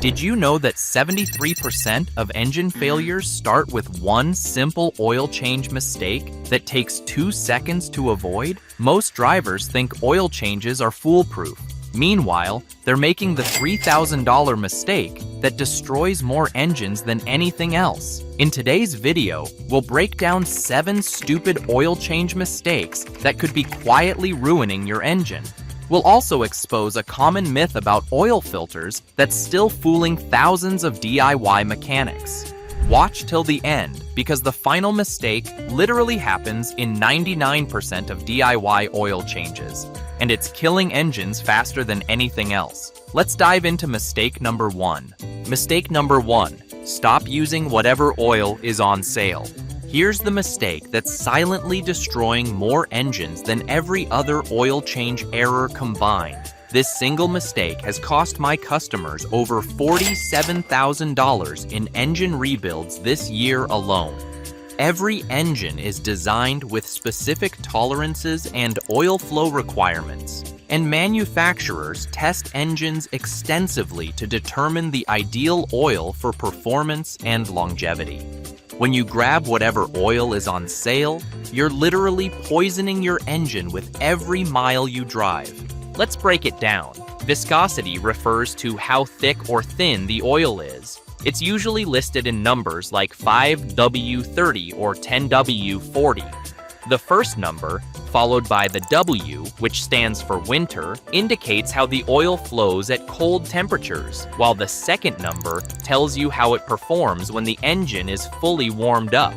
Did you know that 73% of engine failures start with one simple oil change mistake that takes 2 seconds to avoid? Most drivers think oil changes are foolproof. Meanwhile, they're making the $3,000 mistake that destroys more engines than anything else. In today's video, we'll break down 7 stupid oil change mistakes that could be quietly ruining your engine. We'll also expose a common myth about oil filters that's still fooling thousands of DIY mechanics. Watch till the end, because the final mistake literally happens in 99% of DIY oil changes, and it's killing engines faster than anything else. Let's dive into mistake number 1. Mistake number 1, stop using whatever oil is on sale. Here's the mistake that's silently destroying more engines than every other oil change error combined. This single mistake has cost my customers over $47,000 in engine rebuilds this year alone. Every engine is designed with specific tolerances and oil flow requirements, and manufacturers test engines extensively to determine the ideal oil for performance and longevity. When you grab whatever oil is on sale, you're literally poisoning your engine with every mile you drive. Let's break it down. Viscosity refers to how thick or thin the oil is. It's usually listed in numbers like 5W30 or 10W40. The first number, followed by the W, which stands for winter, indicates how the oil flows at cold temperatures, while the second number tells you how it performs when the engine is fully warmed up.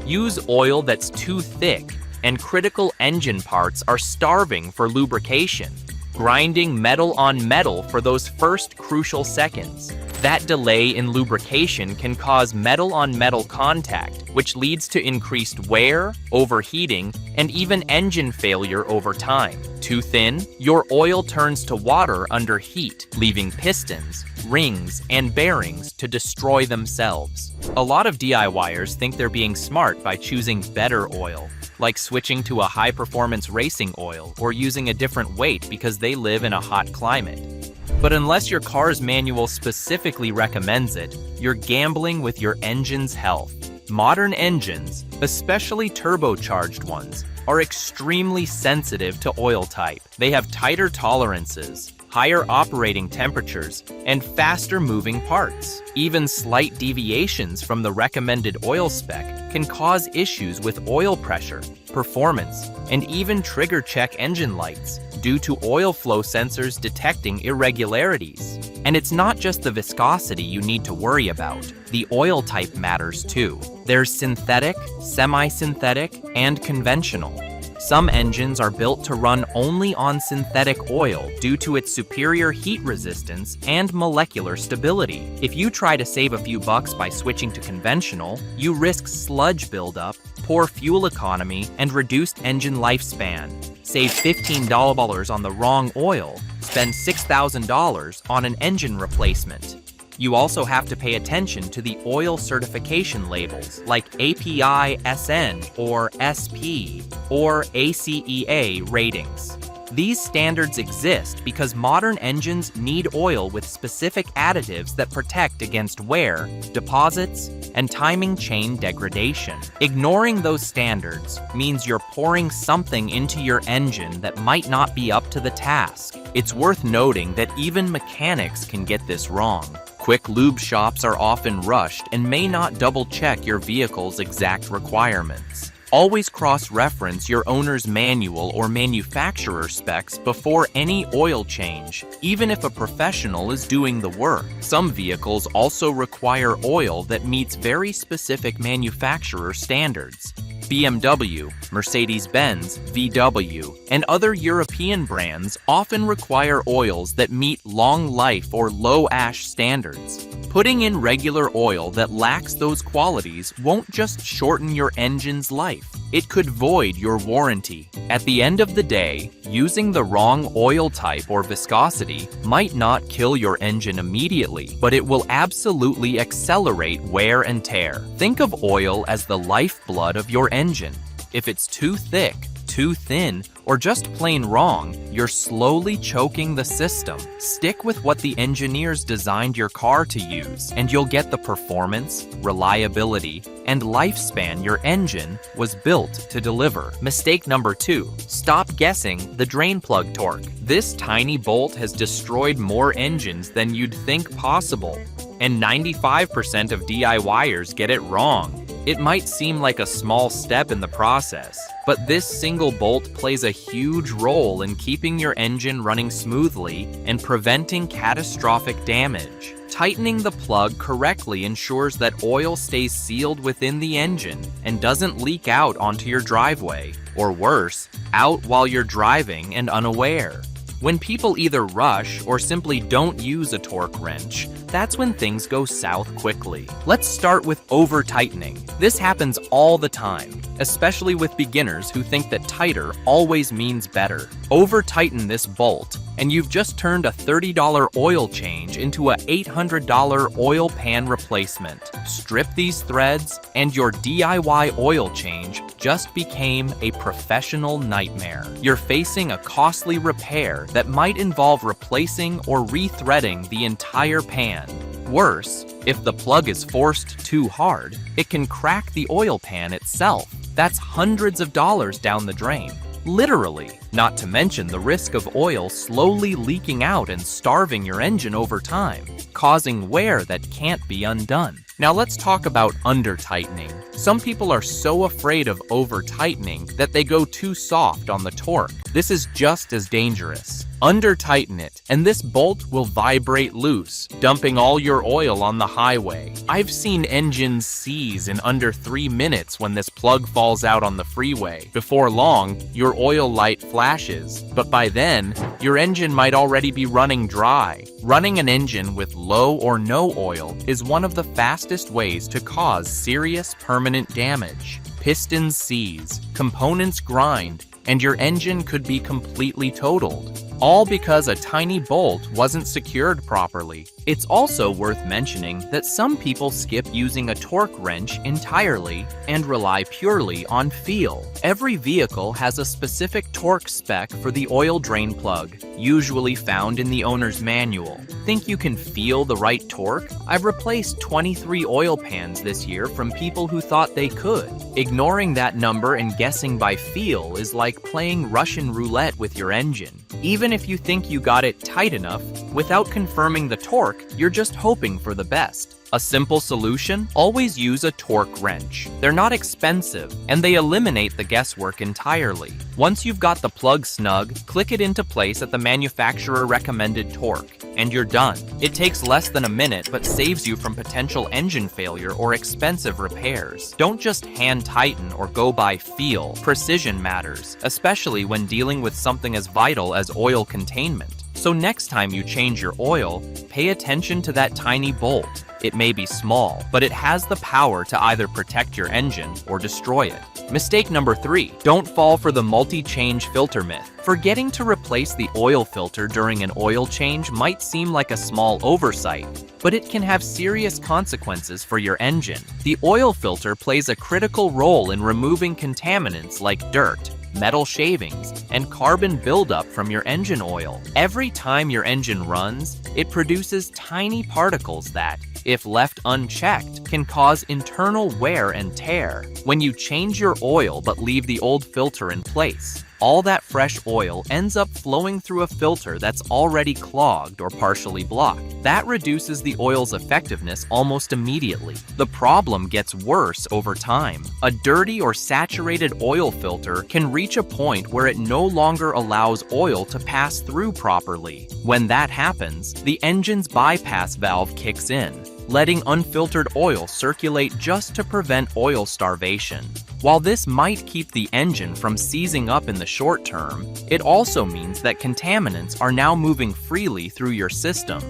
Use oil that's too thick, and critical engine parts are starving for lubrication, grinding metal on metal for those first crucial seconds. That delay in lubrication can cause metal-on-metal contact, which leads to increased wear, overheating, and even engine failure over time. Too thin, your oil turns to water under heat, leaving pistons, rings, and bearings to destroy themselves. A lot of DIYers think they're being smart by choosing better oil, like switching to a high-performance racing oil or using a different weight because they live in a hot climate. But unless your car's manual specifically recommends it, you're gambling with your engine's health. Modern engines, especially turbocharged ones, are extremely sensitive to oil type. They have tighter tolerances, higher operating temperatures, and faster moving parts. Even slight deviations from the recommended oil spec can cause issues with oil pressure, performance, and even trigger check engine lights due to oil flow sensors detecting irregularities. And it's not just the viscosity you need to worry about. The oil type matters too. There's synthetic, semi-synthetic, and conventional. Some engines are built to run only on synthetic oil due to its superior heat resistance and molecular stability. If you try to save a few bucks by switching to conventional, you risk sludge buildup, poor fuel economy, and reduced engine lifespan. Save $15 on the wrong oil, spend $6,000 on an engine replacement. You also have to pay attention to the oil certification labels like API SN or SP or ACEA ratings. These standards exist because modern engines need oil with specific additives that protect against wear, deposits, and timing chain degradation. Ignoring those standards means you're pouring something into your engine that might not be up to the task. It's worth noting that even mechanics can get this wrong. Quick lube shops are often rushed and may not double-check your vehicle's exact requirements. Always cross-reference your owner's manual or manufacturer specs before any oil change, even if a professional is doing the work. Some vehicles also require oil that meets very specific manufacturer standards. BMW, Mercedes-Benz, VW, and other European brands often require oils that meet long life or low ash standards. Putting in regular oil that lacks those qualities won't just shorten your engine's life, it could void your warranty. At the end of the day, using the wrong oil type or viscosity might not kill your engine immediately, but it will absolutely accelerate wear and tear. Think of oil as the lifeblood of your engine. If it's too thick, too too thin, or just plain wrong, you're slowly choking the system. Stick with what the engineers designed your car to use, and you'll get the performance, reliability, and lifespan your engine was built to deliver. Mistake number 2, stop guessing the drain plug torque. This tiny bolt has destroyed more engines than you'd think possible, and 95% of DIYers get it wrong. It might seem like a small step in the process, but this single bolt plays a huge role in keeping your engine running smoothly and preventing catastrophic damage. Tightening the plug correctly ensures that oil stays sealed within the engine and doesn't leak out onto your driveway, or worse, out while you're driving and unaware. When people either rush or simply don't use a torque wrench, that's when things go south quickly. Let's start with over-tightening. This happens all the time, especially with beginners who think that tighter always means better. Over-tighten this bolt, and you've just turned a $30 oil change into a $800 oil pan replacement. Strip these threads, and your DIY oil change just became a professional nightmare. You're facing a costly repair that might involve replacing or rethreading the entire pan. Worse, if the plug is forced too hard, it can crack the oil pan itself. That's hundreds of dollars down the drain. Literally, not to mention the risk of oil slowly leaking out and starving your engine over time, causing wear that can't be undone. Now let's talk about under-tightening. Some people are so afraid of over-tightening that they go too soft on the torque. This is just as dangerous. Under-tighten it, and this bolt will vibrate loose, dumping all your oil on the highway. I've seen engines seize in under 3 minutes when this plug falls out on the freeway. Before long, your oil light flashes, but by then, your engine might already be running dry. Running an engine with low or no oil is one of the fastest ways to cause serious permanent damage. Pistons seize, components grind, and your engine could be completely totaled, all because a tiny bolt wasn't secured properly. It's also worth mentioning that some people skip using a torque wrench entirely and rely purely on feel. Every vehicle has a specific torque spec for the oil drain plug, usually found in the owner's manual. Think you can feel the right torque? I've replaced 23 oil pans this year from people who thought they could. Ignoring that number and guessing by feel is like playing Russian roulette with your engine. Even if you think you got it tight enough, without confirming the torque, you're just hoping for the best. A simple solution? Always use a torque wrench. They're not expensive, and they eliminate the guesswork entirely. Once you've got the plug snug, click it into place at the manufacturer recommended torque, and you're done. It takes less than a minute, but saves you from potential engine failure or expensive repairs. Don't just hand tighten or go by feel. Precision matters, especially when dealing with something as vital as oil containment. So next time you change your oil, pay attention to that tiny bolt. It may be small, but it has the power to either protect your engine or destroy it. Mistake number 3, don't fall for the multi-change filter myth. Forgetting to replace the oil filter during an oil change might seem like a small oversight, but it can have serious consequences for your engine. The oil filter plays a critical role in removing contaminants like dirt, metal shavings, and carbon buildup from your engine oil. Every time your engine runs, it produces tiny particles that, if left unchecked, can cause internal wear and tear. When you change your oil but leave the old filter in place, all that fresh oil ends up flowing through a filter that's already clogged or partially blocked. That reduces the oil's effectiveness almost immediately. The problem gets worse over time. A dirty or saturated oil filter can reach a point where it no longer allows oil to pass through properly. When that happens, the engine's bypass valve kicks in, letting unfiltered oil circulate just to prevent oil starvation. While this might keep the engine from seizing up in the short term, it also means that contaminants are now moving freely through your system.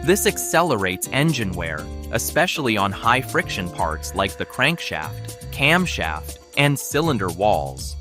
This accelerates engine wear, especially on high-friction parts like the crankshaft, camshaft, and cylinder walls.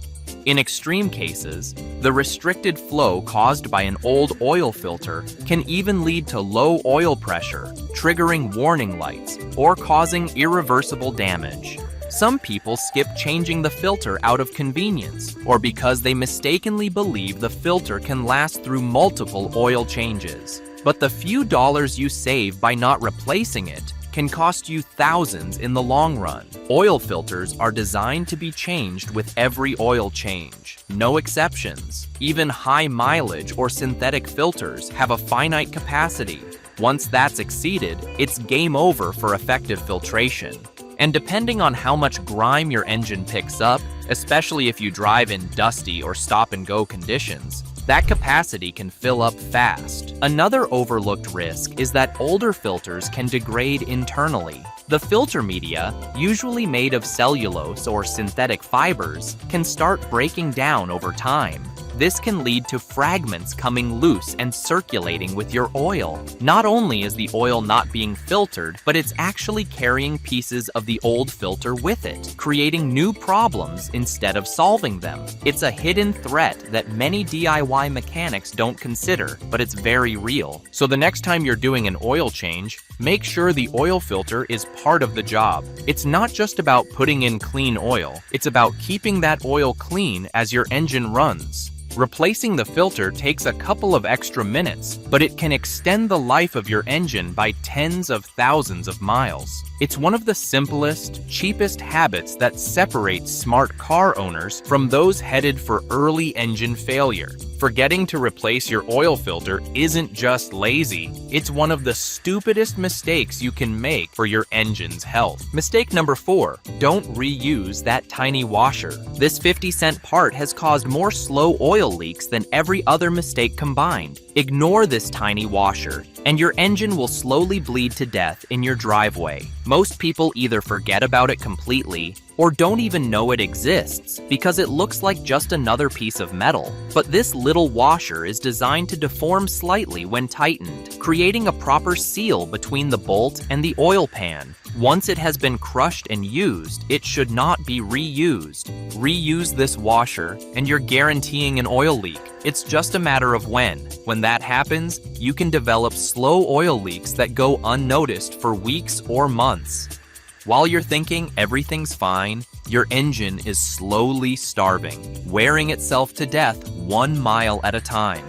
In extreme cases, the restricted flow caused by an old oil filter can even lead to low oil pressure, triggering warning lights, or causing irreversible damage. Some people skip changing the filter out of convenience or because they mistakenly believe the filter can last through multiple oil changes. But the few dollars you save by not replacing it can cost you thousands in the long run. Oil filters are designed to be changed with every oil change. No exceptions. Even high mileage or synthetic filters have a finite capacity. Once that's exceeded, it's game over for effective filtration. And depending on how much grime your engine picks up, especially if you drive in dusty or stop-and-go conditions, that capacity can fill up fast. Another overlooked risk is that older filters can degrade internally. The filter media, usually made of cellulose or synthetic fibers, can start breaking down over time. This can lead to fragments coming loose and circulating with your oil. Not only is the oil not being filtered, but it's actually carrying pieces of the old filter with it, creating new problems instead of solving them. It's a hidden threat that many DIY mechanics don't consider, but it's very real. So the next time you're doing an oil change, make sure the oil filter is part of the job. It's not just about putting in clean oil, it's about keeping that oil clean as your engine runs. Replacing the filter takes a couple of extra minutes, but it can extend the life of your engine by tens of thousands of miles. It's one of the simplest, cheapest habits that separates smart car owners from those headed for early engine failure. Forgetting to replace your oil filter isn't just lazy, it's one of the stupidest mistakes you can make for your engine's health. Mistake number 4, don't reuse that tiny washer. This 50-cent part has caused more slow oil leaks than every other mistake combined. Ignore this tiny washer, and your engine will slowly bleed to death in your driveway. Most people either forget about it completely or don't even know it exists because it looks like just another piece of metal. But this little washer is designed to deform slightly when tightened, creating a proper seal between the bolt and the oil pan. Once it has been crushed and used, it should not be reused. Reuse this washer, and you're guaranteeing an oil leak. It's just a matter of when. When that happens, you can develop slow oil leaks that go unnoticed for weeks or months. While you're thinking everything's fine, your engine is slowly starving, wearing itself to death 1 mile at a time.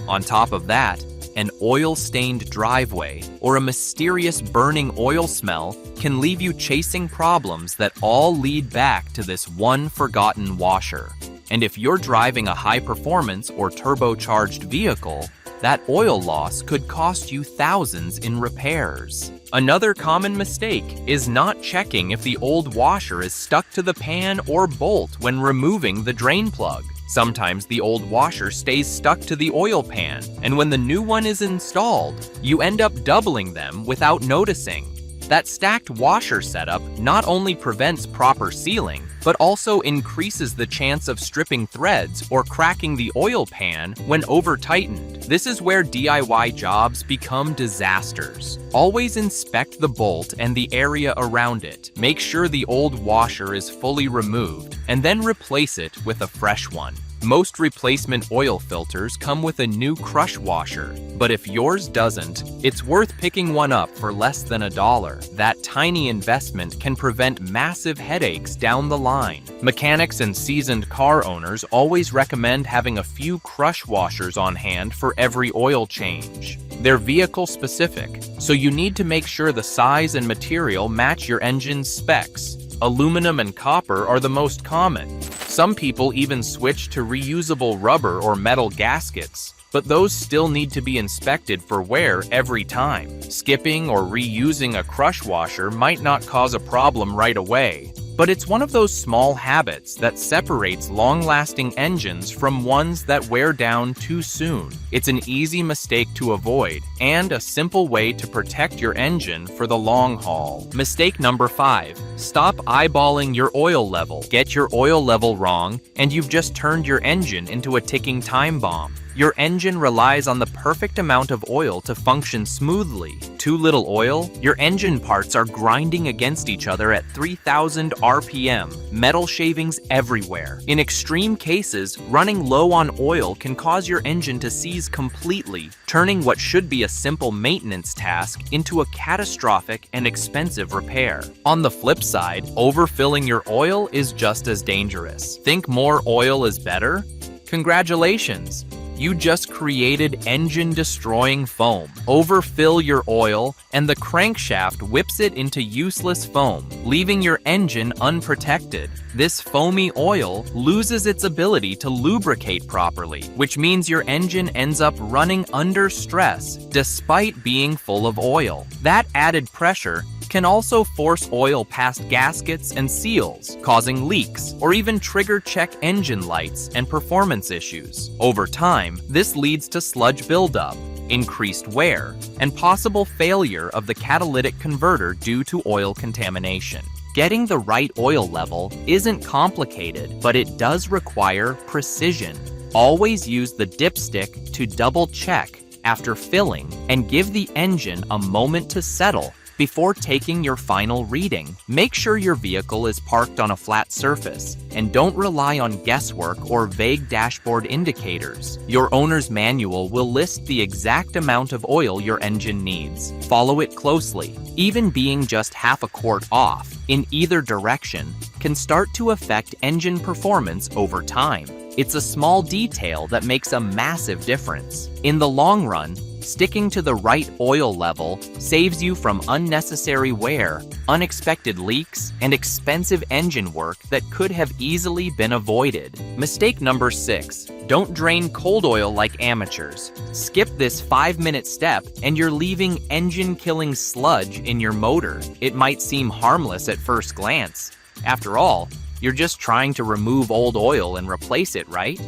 On top of that, an oil-stained driveway or a mysterious burning oil smell can leave you chasing problems that all lead back to this one forgotten washer. And if you're driving a high-performance or turbocharged vehicle, that oil loss could cost you thousands in repairs. Another common mistake is not checking if the old washer is stuck to the pan or bolt when removing the drain plug. Sometimes the old washer stays stuck to the oil pan, and when the new one is installed, you end up doubling them without noticing. That stacked washer setup not only prevents proper sealing, but also increases the chance of stripping threads or cracking the oil pan when over-tightened. This is where DIY jobs become disasters. Always inspect the bolt and the area around it. Make sure the old washer is fully removed, and then replace it with a fresh one. Most replacement oil filters come with a new crush washer, but if yours doesn't, it's worth picking one up for less than $1. That tiny investment can prevent massive headaches down the line. Mechanics and seasoned car owners always recommend having a few crush washers on hand for every oil change. They're vehicle specific, so you need to make sure the size and material match your engine's specs. Aluminum and copper are the most common. Some people even switch to reusable rubber or metal gaskets, but those still need to be inspected for wear every time. Skipping or reusing a crush washer might not cause a problem right away, but it's one of those small habits that separates long-lasting engines from ones that wear down too soon. It's an easy mistake to avoid and a simple way to protect your engine for the long haul. Mistake number 5. Stop eyeballing your oil level. Get your oil level wrong, and you've just turned your engine into a ticking time bomb. Your engine relies on the perfect amount of oil to function smoothly. Too little oil, your engine parts are grinding against each other at 3,000 RPM, metal shavings everywhere. In extreme cases, running low on oil can cause your engine to seize completely, turning what should be a simple maintenance task into a catastrophic and expensive repair. On the flip side, overfilling your oil is just as dangerous. Think more oil is better? Congratulations! You just created engine-destroying foam. Overfill your oil, and the crankshaft whips it into useless foam, leaving your engine unprotected. This foamy oil loses its ability to lubricate properly, which means your engine ends up running under stress despite being full of oil. That added pressure can also force oil past gaskets and seals, causing leaks or even trigger check engine lights and performance issues. Over time, this leads to sludge buildup, increased wear, and possible failure of the catalytic converter due to oil contamination. Getting the right oil level isn't complicated, but it does require precision. Always use the dipstick to double check after filling and give the engine a moment to settle before taking your final reading. Make sure your vehicle is parked on a flat surface and don't rely on guesswork or vague dashboard indicators. Your owner's manual will list the exact amount of oil your engine needs. Follow it closely. Even being just half a quart off in either direction can start to affect engine performance over time. It's a small detail that makes a massive difference. In the long run, sticking to the right oil level saves you from unnecessary wear, unexpected leaks, and expensive engine work that could have easily been avoided. Mistake number 6. Don't drain cold oil like amateurs. Skip this 5-minute step and you're leaving engine-killing sludge in your motor. It might seem harmless at first glance. After all, you're just trying to remove old oil and replace it, right?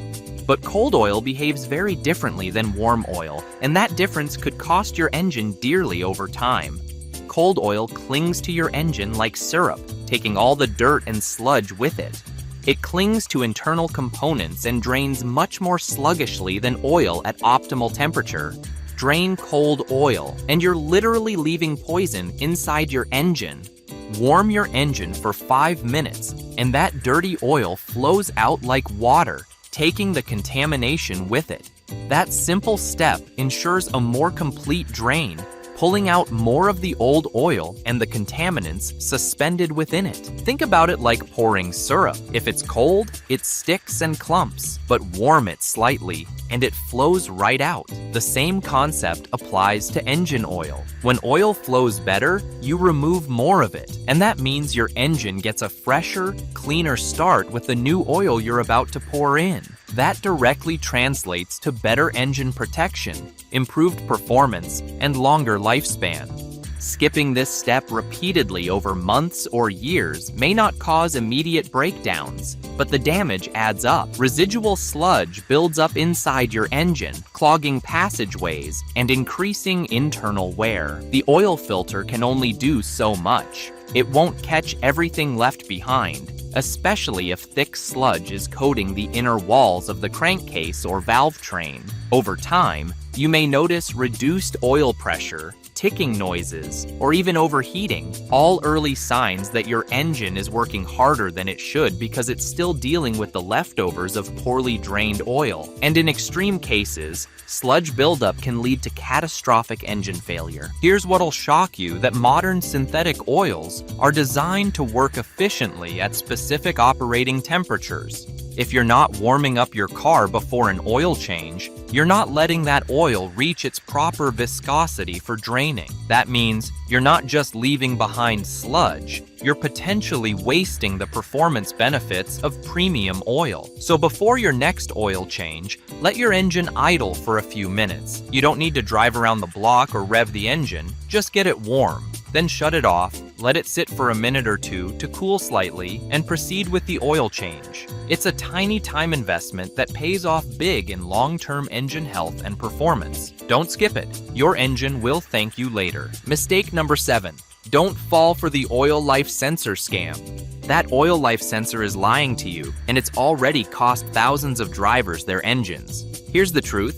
But cold oil behaves very differently than warm oil, and that difference could cost your engine dearly over time. Cold oil clings to your engine like syrup, taking all the dirt and sludge with it. It clings to internal components and drains much more sluggishly than oil at optimal temperature. Drain cold oil, and you're literally leaving poison inside your engine. Warm your engine for 5 minutes, and that dirty oil flows out like water, taking the contamination with it. That simple step ensures a more complete drain, pulling out more of the old oil and the contaminants suspended within it. Think about it like pouring syrup. If it's cold, it sticks and clumps, but warm it slightly and it flows right out. The same concept applies to engine oil. When oil flows better, you remove more of it, and that means your engine gets a fresher, cleaner start with the new oil you're about to pour in. That directly translates to better engine protection, improved performance, and longer lifespan. Skipping this step repeatedly over months or years may not cause immediate breakdowns, but the damage adds up. Residual sludge builds up inside your engine, clogging passageways and increasing internal wear. The oil filter can only do so much. It won't catch everything left behind, especially if thick sludge is coating the inner walls of the crankcase or valve train. Over time, you may notice reduced oil pressure, ticking noises, or even overheating, all early signs that your engine is working harder than it should because it's still dealing with the leftovers of poorly drained oil. And in extreme cases, sludge buildup can lead to catastrophic engine failure. Here's what'll shock you: that modern synthetic oils are designed to work efficiently at specific operating temperatures. If you're not warming up your car before an oil change, you're not letting that oil reach its proper viscosity for draining. That means you're not just leaving behind sludge, you're potentially wasting the performance benefits of premium oil. So before your next oil change, let your engine idle for a few minutes. You don't need to drive around the block or rev the engine, just get it warm. Then shut it off, let it sit for a minute or two to cool slightly, and proceed with the oil change. It's a tiny time investment that pays off big in long-term engine health and performance. Don't skip it. Your engine will thank you later. Mistake number 7. Don't fall for the oil life sensor scam. That oil life sensor is lying to you, and it's already cost thousands of drivers their engines. Here's the truth.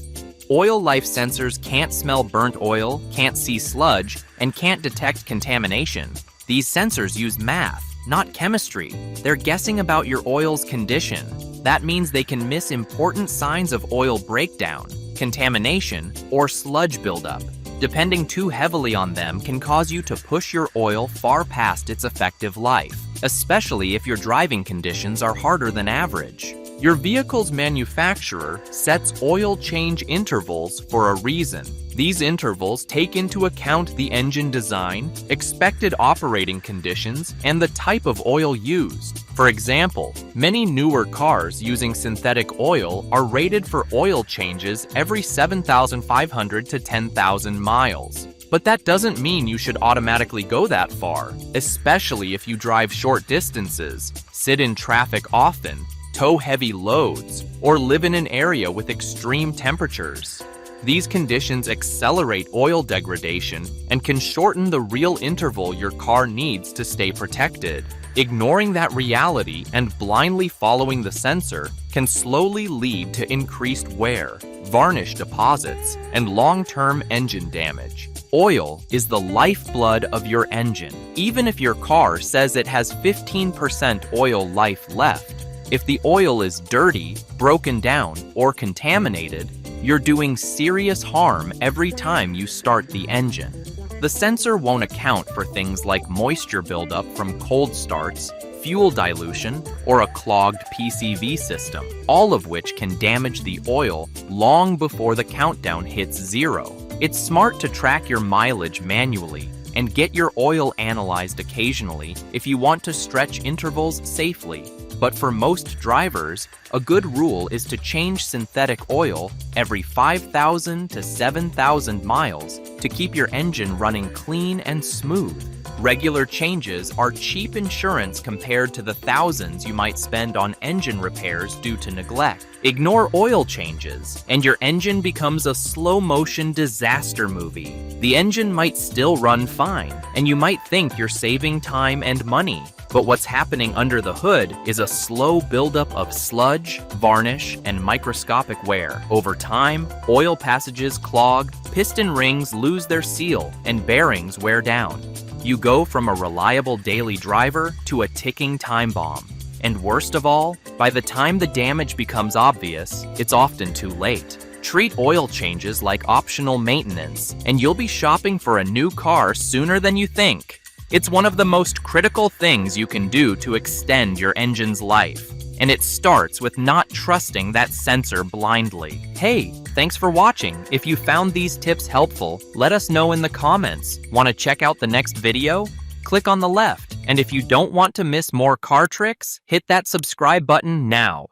Oil life sensors can't smell burnt oil, can't see sludge, and can't detect contamination. These sensors use math, not chemistry. They're guessing about your oil's condition. That means they can miss important signs of oil breakdown, contamination, or sludge buildup. Depending too heavily on them can cause you to push your oil far past its effective life, especially if your driving conditions are harder than average. Your vehicle's manufacturer sets oil change intervals for a reason. These intervals take into account the engine design, expected operating conditions, and the type of oil used. For example, many newer cars using synthetic oil are rated for oil changes every 7,500 to 10,000 miles. But that doesn't mean you should automatically go that far, especially if you drive short distances, sit in traffic often, tow heavy loads, or live in an area with extreme temperatures. These conditions accelerate oil degradation and can shorten the real interval your car needs to stay protected. Ignoring that reality and blindly following the sensor can slowly lead to increased wear, varnish deposits, and long-term engine damage. Oil is the lifeblood of your engine. Even if your car says it has 15% oil life left, if the oil is dirty, broken down, or contaminated, you're doing serious harm every time you start the engine. The sensor won't account for things like moisture buildup from cold starts, fuel dilution, or a clogged PCV system, all of which can damage the oil long before the countdown hits 0. It's smart to track your mileage manually and get your oil analyzed occasionally if you want to stretch intervals safely. But for most drivers, a good rule is to change synthetic oil every 5,000 to 7,000 miles to keep your engine running clean and smooth. Regular changes are cheap insurance compared to the thousands you might spend on engine repairs due to neglect. Ignore oil changes, and your engine becomes a slow-motion disaster movie. The engine might still run fine, and you might think you're saving time and money. But what's happening under the hood is a slow buildup of sludge, varnish, and microscopic wear. Over time, oil passages clog, piston rings lose their seal, and bearings wear down. You go from a reliable daily driver to a ticking time bomb. And worst of all, by the time the damage becomes obvious, it's often too late. Treat oil changes like optional maintenance, and you'll be shopping for a new car sooner than you think. It's one of the most critical things you can do to extend your engine's life. And it starts with not trusting that sensor blindly. Hey, thanks for watching. If you found these tips helpful, let us know in the comments. Want to check out the next video? Click on the left. And if you don't want to miss more car tricks, hit that subscribe button now.